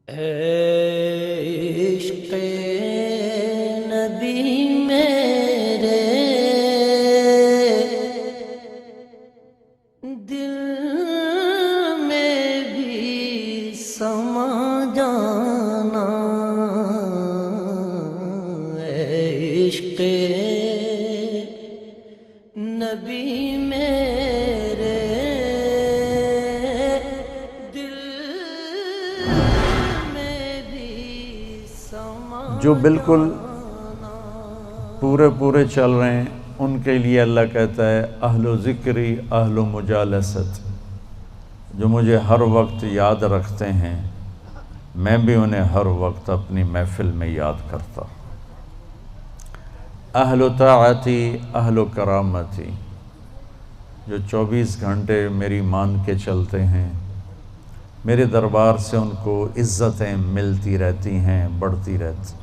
عشق نبی میرے دل میں بھی سما جانا، عشق نبی میرے دل میں بھی سما جو بالکل پورے چل رہے ہیں ان کے لیے اللہ کہتا ہے اہل و ذکری اہل و مجالست، جو مجھے ہر وقت یاد رکھتے ہیں میں بھی انہیں ہر وقت اپنی محفل میں یاد کرتا ہوں۔ اہل و طاعتی اہل و کرامتی، جو 24 گھنٹے میری مان کے چلتے ہیں، میرے دربار سے ان کو عزتیں ملتی رہتی ہیں، بڑھتی رہتی۔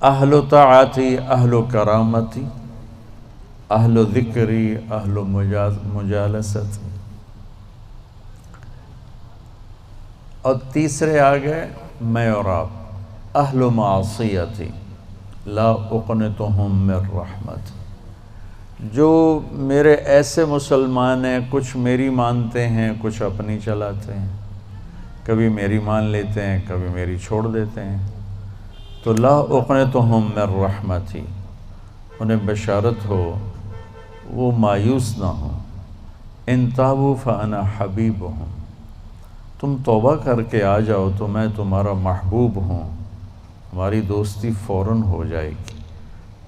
اہل و طاعتی اہل و کرامتی اہل و ذکری اہل و مجالست، اور تیسرے آگئے میں اور آپ اہل و معصیتی لا اقنتہم من رحمت، جو میرے ایسے مسلمان ہیں کچھ میری مانتے ہیں کچھ اپنی چلاتے ہیں، کبھی میری مان لیتے ہیں کبھی میری چھوڑ دیتے ہیں، تو لا اقنتہم من رحمتی، انہیں بشارت ہو وہ مایوس نہ ہوں، ان تابوا فانا حبیبہم، تم توبہ کر کے آ جاؤ تو میں تمہارا محبوب ہوں، ہماری دوستی فوراً ہو جائے گی۔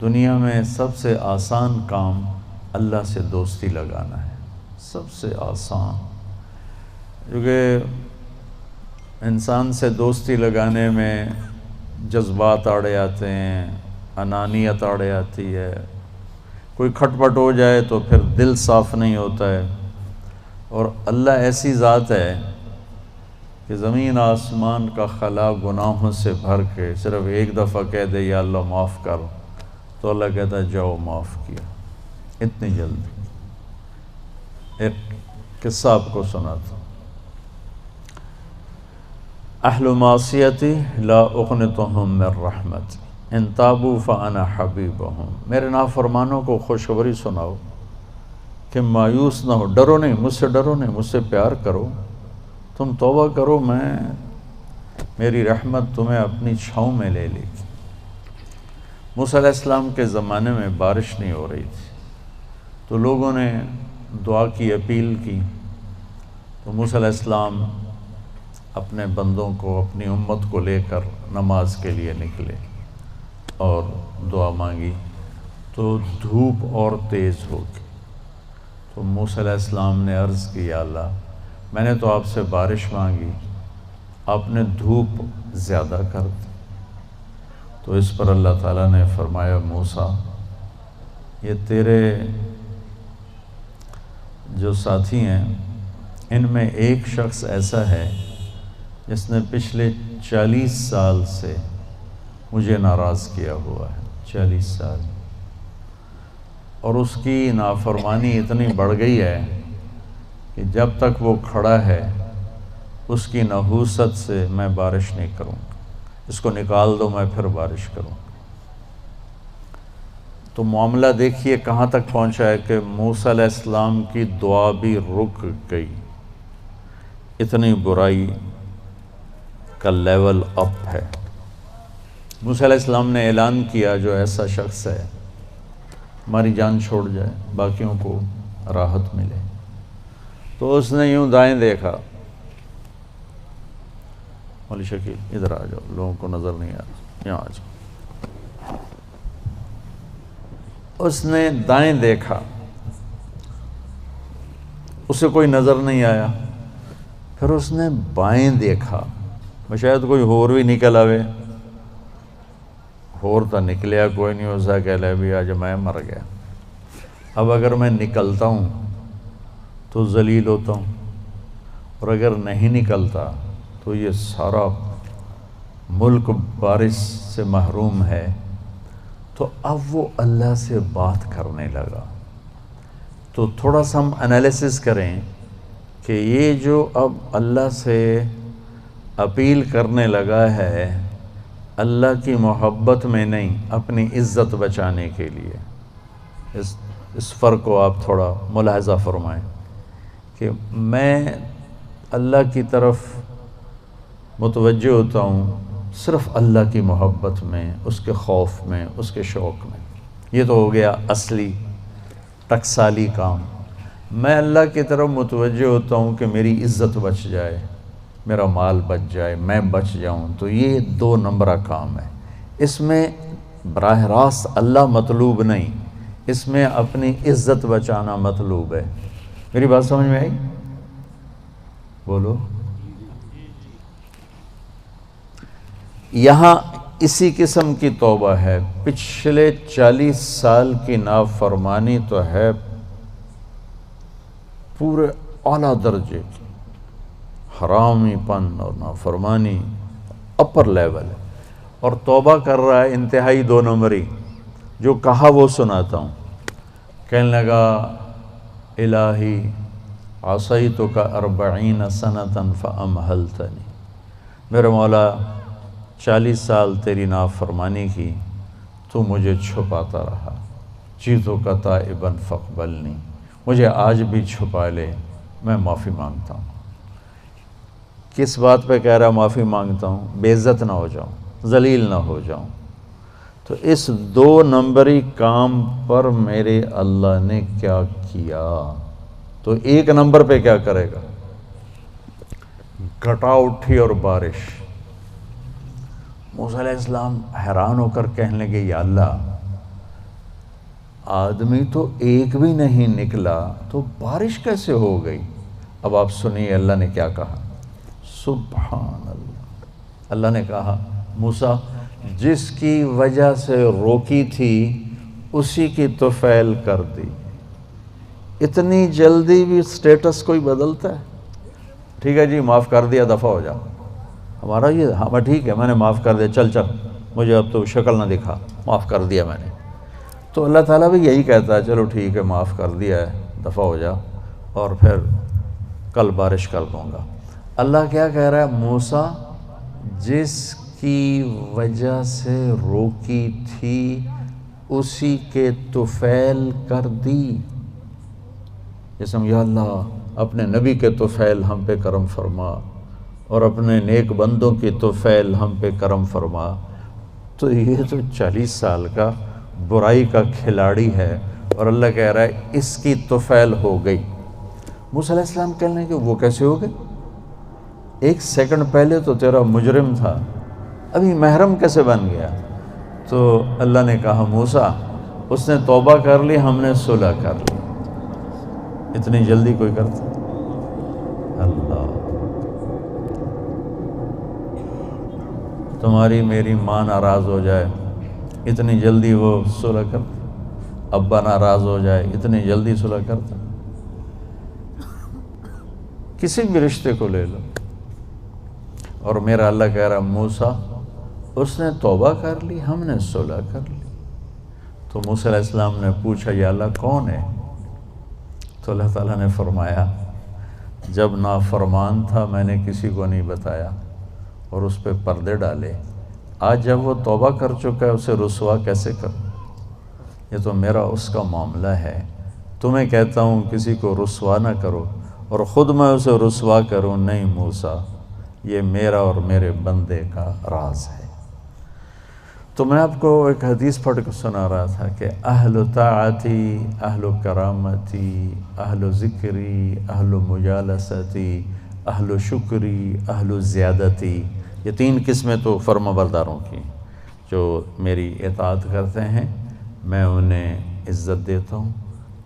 دنیا میں سب سے آسان کام اللہ سے دوستی لگانا ہے، سب سے آسان، کیونکہ انسان سے دوستی لگانے میں جذبات آڑے آتے ہیں، انانیت آڑے آتی ہے، کوئی کھٹ پٹ ہو جائے تو پھر دل صاف نہیں ہوتا ہے، اور اللہ ایسی ذات ہے کہ زمین آسمان کا خلا گناہوں سے بھر کے صرف ایک دفعہ کہہ دے یا اللہ معاف کر، تو اللہ کہتا ہے جاؤ معاف کیا، اتنی جلدی۔ ایک قصہ آپ کو سناتا ہوں۔ اہل معصیتی لا اقنتہم من رحمت ان تابوا فانا حبیبہم، میرے نافرمانوں کو خوشخبری سناؤ کہ مایوس نہ ہو، ڈرو نہیں، مجھ سے ڈرو نہیں، مجھ سے پیار کرو، تم توبہ کرو، میری رحمت تمہیں اپنی چھاؤں میں لے لے گی۔ موسیٰ علیہ السلام کے زمانے میں بارش نہیں ہو رہی تھی، تو لوگوں نے دعا کی اپیل کی، تو موسیٰ علیہ السلام اپنے بندوں کو اپنی امت کو لے کر نماز کے لیے نکلے اور دعا مانگی، تو دھوپ اور تیز ہو گئی، تو موسیٰ علیہ السلام نے عرض کی یا اللہ میں نے تو آپ سے بارش مانگی، آپ نے دھوپ زیادہ کر دی۔ تو اس پر اللہ تعالیٰ نے فرمایا موسیٰ یہ تیرے جو ساتھی ہیں ان میں ایک شخص ایسا ہے جس نے پچھلے 40 سال سے مجھے ناراض کیا ہوا ہے، 40 سال، اور اس کی نافرمانی اتنی بڑھ گئی ہے کہ جب تک وہ کھڑا ہے اس کی نحوست سے میں بارش نہیں کروں گا، اس کو نکال دو میں پھر بارش کروں گا۔ تو معاملہ دیکھیے کہاں تک پہنچا ہے کہ موسیٰ علیہ السلام کی دعا بھی رک گئی، اتنی برائی کا لیول اپ ہے۔ موسیٰ علیہ السلام نے اعلان کیا جو ایسا شخص ہے ہماری جان چھوڑ جائے باقیوں کو راحت ملے، تو اس نے یوں دائیں دیکھا، مولی شکیل ادھر آ جاؤ، لوگوں کو نظر نہیں آ رہا، یہاں آ جاؤ۔ اس نے دائیں دیکھا، اسے کوئی نظر نہیں آیا، پھر اس نے بائیں دیکھا، شاید کوئی ہور بھی نکل آوے، ہور تو نکلیا کوئی نہیں، اسا کہہ لے بھی آج میں مر گیا، اب اگر میں نکلتا ہوں تو ذلیل ہوتا ہوں، اور اگر نہیں نکلتا تو یہ سارا ملک بارش سے محروم ہے۔ تو اب وہ اللہ سے بات کرنے لگا، تو تھوڑا سا ہم انالیسس کریں کہ یہ جو اب اللہ سے اپیل کرنے لگا ہے اللہ کی محبت میں نہیں، اپنی عزت بچانے کے لیے، اس فرق کو آپ تھوڑا ملاحظہ فرمائیں کہ میں اللہ کی طرف متوجہ ہوتا ہوں صرف اللہ کی محبت میں، اس کے خوف میں، اس کے شوق میں۔ یہ تو ہو گیا اصلی ٹکسالی کام۔ میں اللہ کی طرف متوجہ ہوتا ہوں کہ میری عزت بچ جائے، میرا مال بچ جائے، میں بچ جاؤں، تو یہ 2 نمبرہ کام ہے۔ اس میں براہ راست اللہ مطلوب نہیں، اس میں اپنی عزت بچانا مطلوب ہے۔ میری بات سمجھ میں آئی؟ بولو۔ یہاں اسی قسم کی توبہ ہے، پچھلے 40 سال کی نافرمانی تو ہے پورے اعلیٰ درجے کی، حرامی پن اور نافرمانی اپر لیول ہے، اور توبہ کر رہا ہے انتہائی 2 نمبری۔ جو کہا وہ سناتا ہوں۔ کہنے لگا الہی عصیتک 40 سنة فامہلتنی، میرے مولا 40 سال تیری نافرمانی کی، تو مجھے چھپاتا رہا، جئتک تائبا فاقبلنی، مجھے آج بھی چھپا لے، میں معافی مانگتا ہوں۔ کس بات پہ کہہ رہا معافی مانگتا ہوں؟ بے عزت نہ ہو جاؤں، ذلیل نہ ہو جاؤں۔ تو اس 2 نمبری کام پر میرے اللہ نے کیا کیا؟ تو 1 نمبر پہ کیا کرے گا؟ گھٹا اٹھی اور بارش۔ موسیٰ علیہ السلام حیران ہو کر کہنے لگے یا اللہ، آدمی تو ایک بھی نہیں نکلا تو بارش کیسے ہو گئی؟ اب آپ سنیے اللہ نے کیا کہا۔ سبحان اللہ، اللہ نے کہا موسیٰ جس کی وجہ سے روکی تھی اسی کی طفیل کر دی۔ اتنی جلدی بھی سٹیٹس کوئی بدلتا ہے؟ ٹھیک ہے جی معاف کر دیا، دفع ہو جا۔ ہمارا یہ ہاں ٹھیک ہے میں نے معاف کر دیا، چل مجھے اب تو شکل نہ دکھا، معاف کر دیا میں نے۔ تو اللہ تعالیٰ بھی یہی کہتا ہے چلو ٹھیک ہے معاف کر دیا ہے، دفع ہو جا، اور پھر کل بارش کر دوں گا۔ اللہ کیا کہہ رہا ہے؟ موسیٰ جس کی وجہ سے روکی تھی اسی کے طفیل کر دی۔ جیسے یا اللہ اپنے نبی کے طفیل ہم پہ کرم فرما، اور اپنے نیک بندوں کی طفیل ہم پہ کرم فرما۔ تو یہ تو 40 سال کا برائی کا کھلاڑی ہے، اور اللہ کہہ رہا ہے اس کی طفیل ہو گئی۔ موسیٰ علیہ السلام کہنے لگے وہ کیسے ہو گئی؟ 1 سیکنڈ پہلے تو تیرا مجرم تھا، ابھی محرم کیسے بن گیا؟ تو اللہ نے کہا موسیٰ اس نے توبہ کر لی، ہم نے صلح کر لی۔ اتنی جلدی کوئی کرتا؟ اللہ، تمہاری میری ماں ناراض ہو جائے اتنی جلدی وہ صلح کرتا؟ ابا ناراض ہو جائے اتنی جلدی صلح کرتا؟ کسی بھی رشتے کو لے لو، اور میرا اللہ کہہ رہا موسیٰ اس نے توبہ کر لی، ہم نے صلح کر لی۔ تو موسیٰ علیہ السلام نے پوچھا یا اللہ کون ہے؟ تو اللہ تعالیٰ نے فرمایا جب نافرمان تھا میں نے کسی کو نہیں بتایا اور اس پہ پردے ڈالے، آج جب وہ توبہ کر چکا ہے اسے رسوا کیسے کروں؟ یہ تو میرا اس کا معاملہ ہے، تمہیں کہتا ہوں کسی کو رسوا نہ کرو اور خود میں اسے رسوا کروں نہیں موسیٰ، یہ میرا اور میرے بندے کا راز ہے۔ تو میں آپ کو ایک حدیث پڑھ کے سنا رہا تھا کہ اہل طاعتی، اہل کرامتی، اہل ذکری، اہل مجالستی، اہل شکری، اہل زیادتی، یہ 3 قسمیں تو فرما برداروں کی جو میری اطاعت کرتے ہیں میں انہیں عزت دیتا ہوں،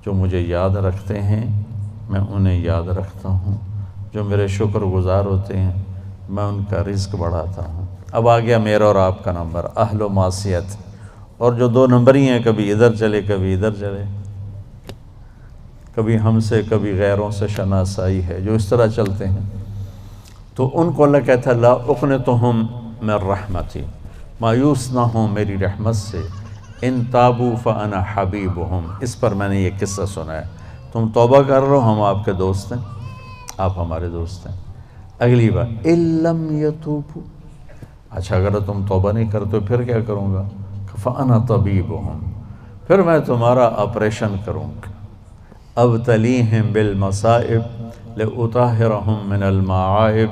جو مجھے یاد رکھتے ہیں میں انہیں یاد رکھتا ہوں، جو میرے شکر گزار ہوتے ہیں میں ان کا رزق بڑھاتا ہوں۔ اب آ گیا میرا اور آپ کا نمبر، اہل و معصیت، اور جو 2 نمبری ہیں کبھی ادھر چلے کبھی ادھر چلے، کبھی ہم سے کبھی غیروں سے شناسائی ہے، جو اس طرح چلتے ہیں، تو ان کو اللہ کہتا ہے لا اقنطہم من رحمتی، مایوس نہ ہوں میری رحمت سے، ان تابوا فانا حبیبہم۔ اس پر میں نے یہ قصہ سنا ہے، تو تم توبہ کر لو، ہم آپ کے دوست ہیں، آپ ہمارے دوست ہیں۔ اگلی بات اِلَّمْ يَتُوبُوا، اچھا اگر تم توبہ نہیں کرتے پھر کیا کروں گا؟ فَأَنَا طَبِيبُهُمْ، پھر میں تمہارا آپریشن کروں گا۔ أَبْتَلِيهِمْ بِالْمَصَائِبِ لِأُطَهِّرَهُمْ مِنَ الْمَعَائِبِ،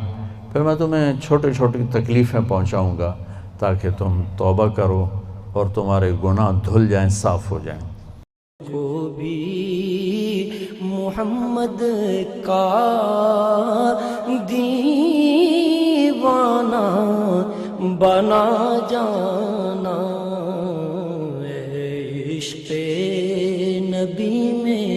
پھر میں تمہیں چھوٹی چھوٹی تکلیفیں پہنچاؤں گا تاکہ تم توبہ کرو اور تمہارے گناہ دھل جائیں، صاف ہو جائیں۔ کو بھی محمد کا دیوانہ بنا جانا، عشق نبی میں